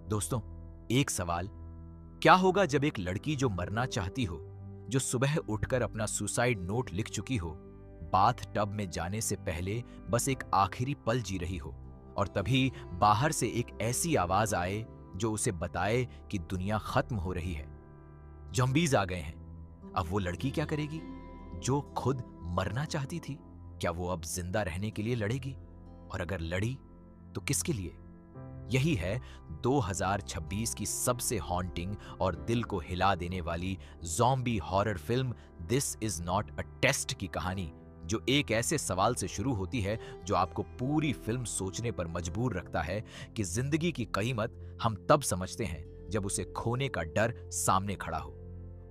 दोस्तों, एक सवाल, क्या होगा जब एक लड़की जो मरना चाहती हो, जो सुबह उठकर अपना सुसाइड नोट लिख चुकी हो, बाथ टब में जाने से पहले बस एक आखिरी पल जी रही हो, और तभी बाहर से एक ऐसी आवाज आए जो उसे बताए कि दुनिया खत्म हो रही है, ज़ॉम्बीज़ आ गए हैं। अब वो लड़की क्या करेगी? जो खुद मरना चाहती थी, क्या वो अब जिंदा रहने के लिए लड़ेगी? और अगर लड़ी, तो किसके लिए? यही है 2026 की सबसे हॉन्टिंग और दिल को हिला देने वाली zombie horror film this is not a test की कहानी, जो एक ऐसे सवाल से शुरू होती है जो आपको पूरी फिल्म सोचने पर मजबूर रखता है कि जिंदगी की कीमत हम तब समझते हैं जब उसे खोने का डर सामने खड़ा हो।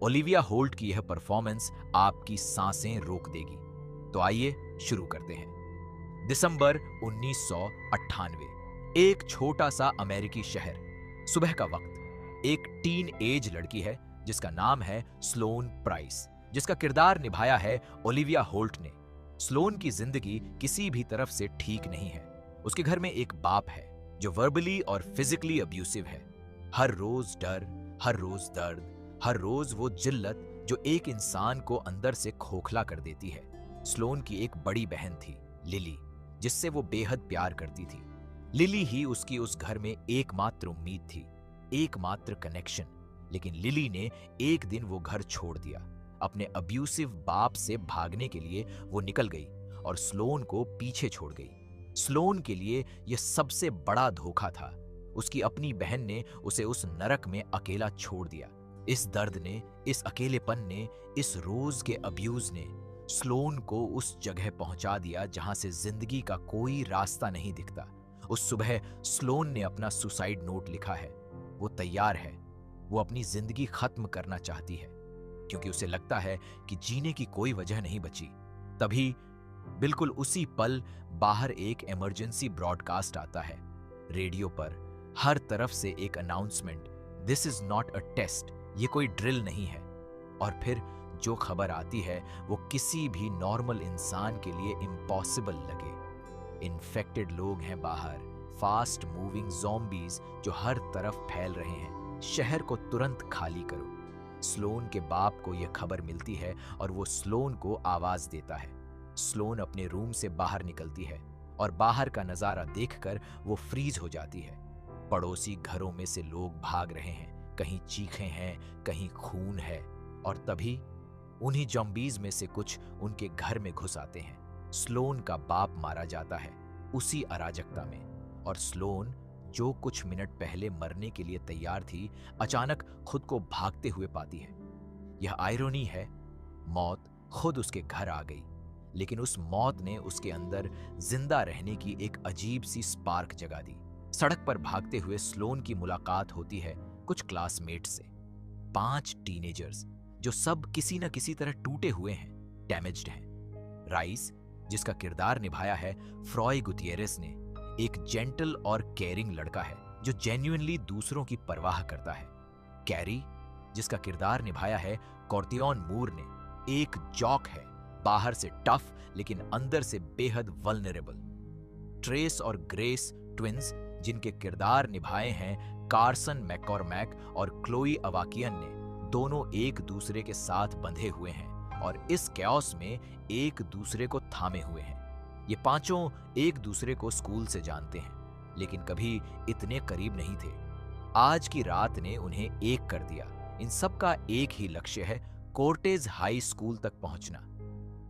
ओलिविया होल्ट की यह परफॉर्मेंस आपकी सांसें रोक देगी। तो आइए शुरू करते हैं। दिसंबर 1998, एक छोटा सा अमेरिकी शहर। सुबह का वक्त। एक टीन एज लड़की है जिसका नाम है स्लोन प्राइस, जिसका किरदार निभाया है ओलिविया होल्ट ने। स्लोन की जिंदगी किसी भी तरफ से ठीक नहीं है। उसके घर में एक बाप है जो वर्बली और फिजिकली अब्यूसिव है। हर रोज डर, हर रोज दर्द, हर रोज वो जिल्लत जो एक इंसान को अंदर से खोखला कर देती है। स्लोन की एक बड़ी बहन थी, लिली, जिससे वो बेहद प्यार करती थी। लिली ही उसकी उस घर में एकमात्र उम्मीद थी, एकमात्र कनेक्शन। लेकिन लिली ने एक दिन वो घर छोड़ दिया। अपने अब्यूसिव बाप से भागने के लिए वो निकल गई और स्लोन को पीछे छोड़ गई। स्लोन के लिए यह सबसे बड़ा धोखा था। उसकी अपनी बहन ने उसे उस नरक में अकेला छोड़ दिया। इस दर्द ने, इस अकेलेपन ने, इस रोज के अब्यूज ने स्लोन को उस जगह पहुंचा दिया जहां से जिंदगी का कोई रास्ता नहीं दिखता। उस सुबह स्लोन ने अपना सुसाइड नोट लिखा है। वो तैयार है। वो अपनी जिंदगी खत्म करना चाहती है क्योंकि उसे लगता है कि जीने की कोई वजह नहीं बची। तभी बिल्कुल उसी पल बाहर एक इमरजेंसी ब्रॉडकास्ट आता है। रेडियो पर हर तरफ से एक announcement, this is not a test, ये कोई ड्रिल नहीं है। और फिर जो खबर आती है वो किसी भी नॉर्मल इंसान के लिए इम्पॉसिबल लगे। इन्फेक्टेड लोग हैं बाहर, फास्ट मूविंग ज़ॉम्बीज जो हर तरफ फैल रहे हैं। शहर को तुरंत खाली करो। स्लोन के बाप को यह खबर मिलती है और वो स्लोन को आवाज देता है। स्लोन अपने रूम से बाहर निकलती है और बाहर का नजारा देखकर वो फ्रीज हो जाती है। पड़ोसी घरों में से लोग भाग रहे हैं, कहीं चीखें हैं, कहीं खून है। और तभी उन्हीं ज़ॉम्बीज में से कुछ उनके घर में घुस आते हैं। स्लोन का बाप मारा जाता है उसी अराजकता में, और स्लोन जो कुछ मिनट पहले मरने के लिए तैयार थी, अचानक खुद को भागते हुए पाती है। यह आयरनी है, मौत खुद उसके घर आ गई, लेकिन उस मौत ने उसके अंदर जिंदा रहने की एक अजीब सी स्पार्क जगा दी। सड़क पर भागते हुए स्लोन की मुलाकात होती है कुछ क्लासमेट से। 5 टीनेजर्स जो सब किसी न किसी तरह टूटे हुए हैं, डैमेज्ड हैं। राइस, जिसका किरदार निभाया है फ्रॉय गुतियरेस ने, एक जेंटल और केयरिंग लड़का है जो जेन्युइनली दूसरों की परवाह करता है। कैरी, जिसका किरदार निभाया है कॉर्तियन मूर ने, एक जॉक है, बाहर से टफ लेकिन अंदर से बेहद वल्नरेबल। ट्रेस और ग्रेस, ट्विंस, जिनके किरदार निभाए हैं कार्सन मैकॉर्मैक और क्लोई अवाकियन ने, दोनों एक दूसरे के साथ बंधे हुए हैं और इस कैओस में एक दूसरे को थामे हुए हैं। ये पांचों एक दूसरे को स्कूल से जानते हैं, लेकिन कभी इतने करीब नहीं थे। आज की रात ने उन्हें एक कर दिया। इन सब का एक ही लक्ष्य है, कोर्टेज हाई स्कूल तक पहुंचना।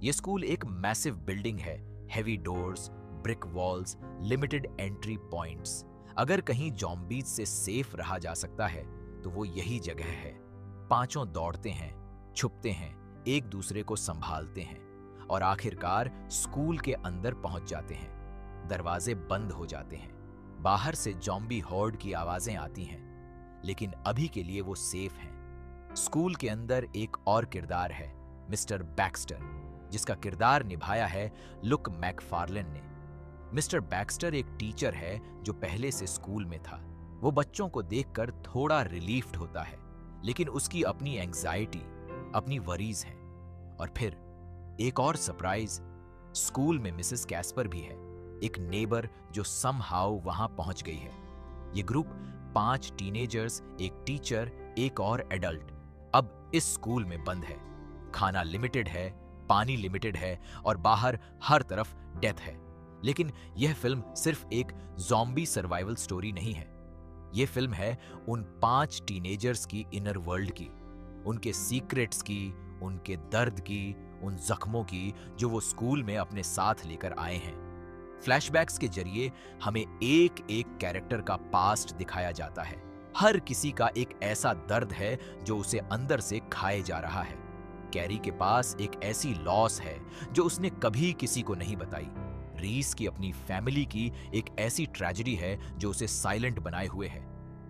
यह स्कूल एक मैसिव बिल्डिंग है, heavy doors, brick walls, limited entry points. अगर कहीं ज़ॉम्बीज से सेफ रहा जा सकता है तो वो यही जगह है। पांचों दौड़ते हैं, छुपते हैं, एक दूसरे को संभालते हैं और आखिरकार स्कूल के अंदर पहुंच जाते हैं। दरवाजे बंद हो जाते हैं, बाहर से ज़ॉम्बी हॉर्ड की आवाजें आती हैं, लेकिन अभी के लिए वो सेफ हैं। स्कूल के अंदर एक और किरदार है, मिस्टर बैक्स्टर, जिसका किरदार निभाया है लुक मैकफार्लेन ने। मिस्टर बैक्स्टर एक टीचर है जो पहले से स्कूल में था। वो बच्चों को देखकर थोड़ा रिलीफ्ड होता है, लेकिन उसकी अपनी एंग्जाइटी, अपनी वरीज हैं। और फिर एक और सरप्राइज, स्कूल में मिसेस कैस्पर भी है, एक नेबर जो समहाउ वहां पहुंच गई है। ये ग्रुप 5 टीनेजर्स, एक टीचर, एक और एडल्ट अब इस स्कूल में बंद है। खाना लिमिटेड है, पानी लिमिटेड है और बाहर हर तरफ डेथ है। लेकिन यह फिल्म सिर्फ एक ज़ॉम्बी सर्वाइवल स्टोरी नहीं है। यह फिल्म है उन 5 टीनेजर्स की इनर वर्ल्ड की, उनके सीक्रेट्स की, उनके दर्द की, उन जख्मों की जो वो स्कूल में अपने साथ लेकर आए हैं। फ्लैशबैक्स के जरिए हमें एक एक कैरेक्टर का पास्ट दिखाया जाता है। हर किसी का एक ऐसा दर्द है जो उसे अंदर से खाए जा रहा है। कैरी के पास एक ऐसी लॉस है जो उसने कभी किसी को नहीं बताई। रीस की अपनी फैमिली की एक ऐसी ट्रेजेडी है जो उसे साइलेंट बनाए हुए है।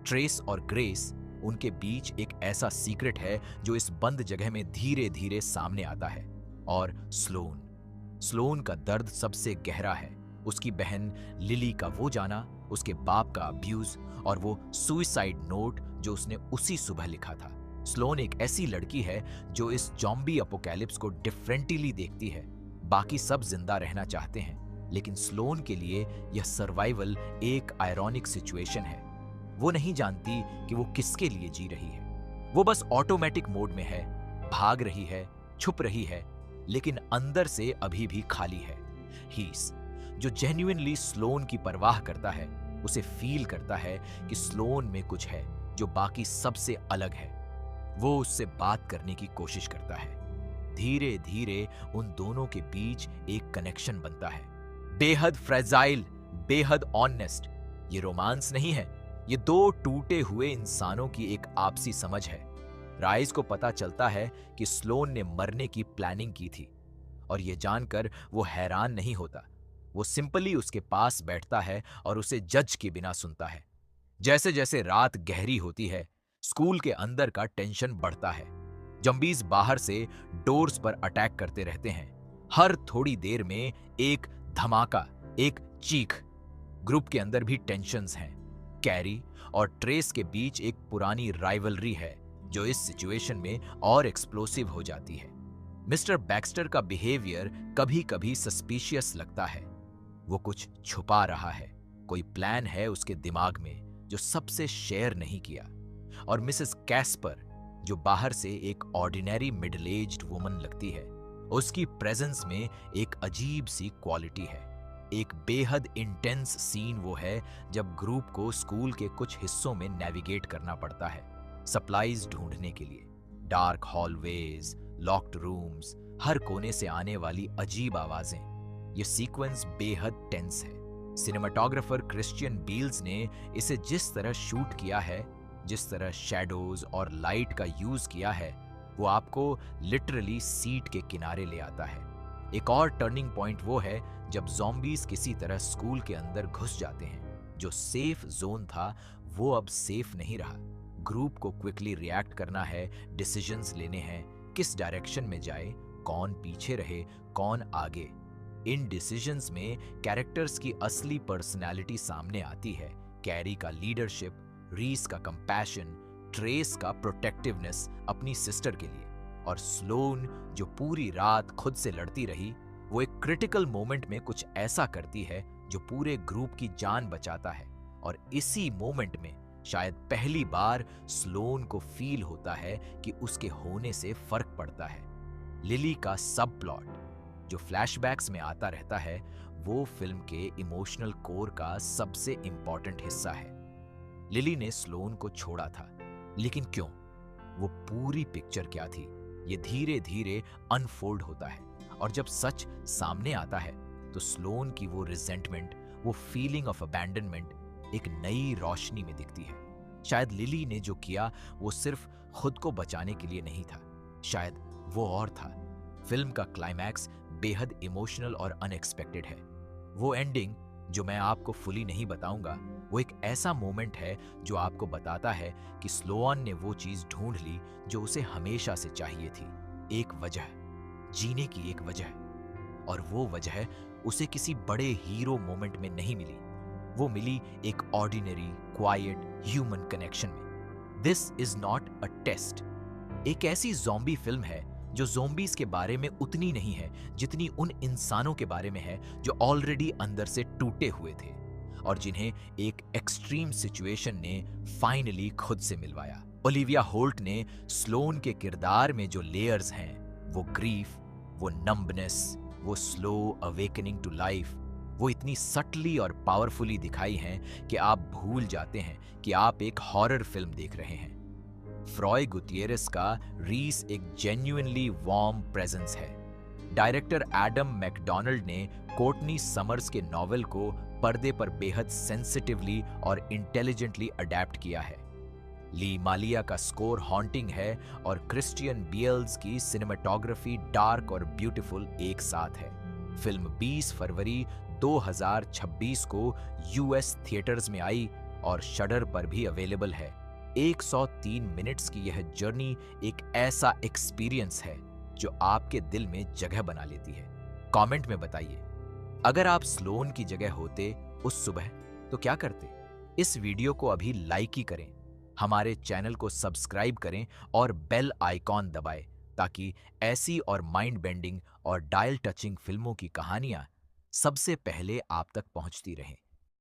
ट्रेस और ग्रेस, उनके बीच एक ऐसा सीक्रेट है जो इस बंद जगह में धीरे धीरे सामने आता है। और स्लोन का दर्द सबसे गहरा है। उसकी बहन लिली का वो जाना, उसके बाप का अब्यूज और वो सुइसाइड नोट जो उसने उसी सुबह लिखा था। स्लोन एक ऐसी लड़की है जो इस ज़ॉम्बी अपोकैलिप्स को डिफरेंटली देखती है। बाकी सब जिंदा रहना चाहते हैं, लेकिन स्लोन के लिए यह सर्वाइवल एक आयरॉनिक सिचुएशन है। वो नहीं जानती कि वो किसके लिए जी रही है। वो बस ऑटोमेटिक मोड में है, भाग रही है, छुप रही है, लेकिन अंदर से अभी भी खाली है। हीस, जो जेन्युइनली स्लोन की परवाह करता है, उसे फील करता है कि स्लोन में कुछ है जो बाकी सबसे अलग है। वो उससे बात करने की कोशिश करता है। धीरे धीरे उन दोनों के बीच एक कनेक्शन बनता है, बेहद फ्रेजाइल, बेहद ऑनेस्ट। ये रोमांस नहीं है, ये दो टूटे हुए इंसानों की एक आपसी समझ है। राइज को पता चलता है कि स्लोन ने मरने की प्लानिंग की थी और ये जानकर वो हैरान नहीं होता। वो सिंपली उसके पास बैठता है और उसे जज के बिना सुनता है। जैसे जैसे रात गहरी होती है, स्कूल के अंदर का टेंशन बढ़ता है। जंबीज बाहर से डोर्स पर अटैक करते रहते हैं। हर थोड़ी देर में एक धमाका, एक चीख। ग्रुप के अंदर भी टेंशन्स हैं। कैरी और ट्रेस के बीच एक पुरानी राइवलरी है जो इस सिचुएशन में और एक्सप्लोसिव हो जाती है। मिस्टर बैक्स्टर का बिहेवियर कभी कभी सस्पिशियस लगता है। वो कुछ छुपा रहा है, कोई प्लान है उसके दिमाग में जो सबसे शेयर नहीं किया। और मिसेस कैस्पर, जो बाहर से एक ऑर्डिनरी मिडिल एज्ड वुमन लगती है, उसकी प्रेजेंस में एक अजीब सी क्वालिटी है। एक बेहद इंटेंस सीन वो है जब ग्रुप को स्कूल के कुछ हिस्सों में नेविगेट करना पड़ता है, सप्लाईज ढूंढने के लिए। डार्क हॉलवेज, लॉक्ड रूम्स, हर कोने से आने वाली अजीब आवाजें। ये सीक्वेंस बेहद टेंस है। सिनेमाटोग्राफर क्रिश्चियन बील्स ने इसे जिस तरह शूट किया है, जिस तरह शैडोज और लाइट का यूज किया है, वो आपको लिटरली सीट के किनारे ले आता है। एक और टर्निंग पॉइंट वो है जब ज़ॉम्बीज किसी तरह स्कूल के अंदर घुस जाते हैं। जो सेफ जोन था वो अब सेफ नहीं रहा। ग्रुप को क्विकली रिएक्ट करना है, डिसीजंस लेने हैं, किस डायरेक्शन में जाए, कौन पीछे रहे, कौन आगे। इन डिसीजंस में कैरेक्टर्स की असली पर्सनैलिटी सामने आती है। कैरी का लीडरशिप, रीस का कंपैशन, ट्रेस का प्रोटेक्टिवनेस अपनी सिस्टर के लिए, और स्लोन जो पूरी रात खुद से लड़ती रही, वो एक क्रिटिकल मोमेंट में कुछ ऐसा करती है जो पूरे ग्रुप की जान बचाता है। और इसी मोमेंट में शायद पहली बार स्लोन को फील होता है कि उसके होने से फर्क पड़ता है। लिली का सब प्लॉट जो फ्लैशबैक्स में आता रहता है, वो फिल्म के इमोशनल कोर का सबसे इंपॉर्टेंट हिस्सा है। लिली ने स्लोन को छोड़ा था, लेकिन क्यों? वो पूरी पिक्चर क्या थी, ये धीरे धीरे अनफोल्ड होता है। और जब सच सामने आता है तो स्लोन की वो रिजेंटमेंट, वो फीलिंग ऑफ अबैंडनमेंट एक नई रोशनी में दिखती है। शायद लिली ने जो किया वो सिर्फ खुद को बचाने के लिए नहीं था, शायद वो और था। फिल्म का क्लाइमैक्स बेहद इमोशनल और अनएक्सपेक्टेड है। वो एंडिंग जो मैं आपको फुली नहीं बताऊंगा, वो एक ऐसा मोमेंट है जो आपको बताता है कि स्लोन ने वो चीज ढूंढ ली जो उसे हमेशा से चाहिए थी। एक वजह, जीने की एक वजह। और वो वजह उसे किसी बड़े हीरो मोमेंट में नहीं मिली, वो मिली एक ऑर्डिनरी, क्वाइट, ह्यूमन कनेक्शन में। This is not a test. एक ऐसी ज़ॉम्बी फिल्म है जो ज़ॉम्बीज के बारे में उतनी नहीं है जितनी उन इंसानों के बारे में है जो ऑलरेडी अंदर से टूटे हुए थे। और जिन्हें एक एक्सट्रीम सिचुएशन ने फाइनली खुद से मिलवाया। ओलिविया होल्ट ने स्लोन के किरदार में जो लेयर्स हैं, वो ग्रीफ, वो नंबनेस, वो स्लो अवेकनिंग टू लाइफ, वो इतनी सटली और पावरफुली दिखाई हैं कि आप भूल जाते हैं कि आप एक हॉरर फिल्म देख रहे हैं। फ्रॉय गुतियरेस का रीस एक जेन्युइनली वार्म प्रेजेंस है। डायरेक्टर एडम मैकडोनाल्ड ने कोर्टनी समर्स के नॉवेल को पर्दे पर बेहद सेंसिटिवली और इंटेलिजेंटली अडेप्ट किया है। ली मालिया का स्कोर हॉन्टिंग है और क्रिस्टियन बियल्स की सिनेमेटोग्राफी डार्क और ब्यूटीफुल एक साथ है। फिल्म 20 फरवरी 2026 को यूएस थिएटर्स में आई और शडर पर भी अवेलेबल है। 103 मिनट्स की यह जर्नी एक ऐसा एक्सपीरियंस है जो आपके दिल में जगह बना लेती है। कमेंट में बताइए, अगर आप स्लोन की जगह होते उस सुबह तो क्या करते? इस वीडियो को अभी लाइक ही करें, हमारे चैनल को सब्सक्राइब करें और बेल आइकॉन दबाएं ताकि ऐसी और माइंड बेंडिंग और डायल टचिंग फिल्मों की कहानियां सबसे पहले आप तक पहुंचती रहें।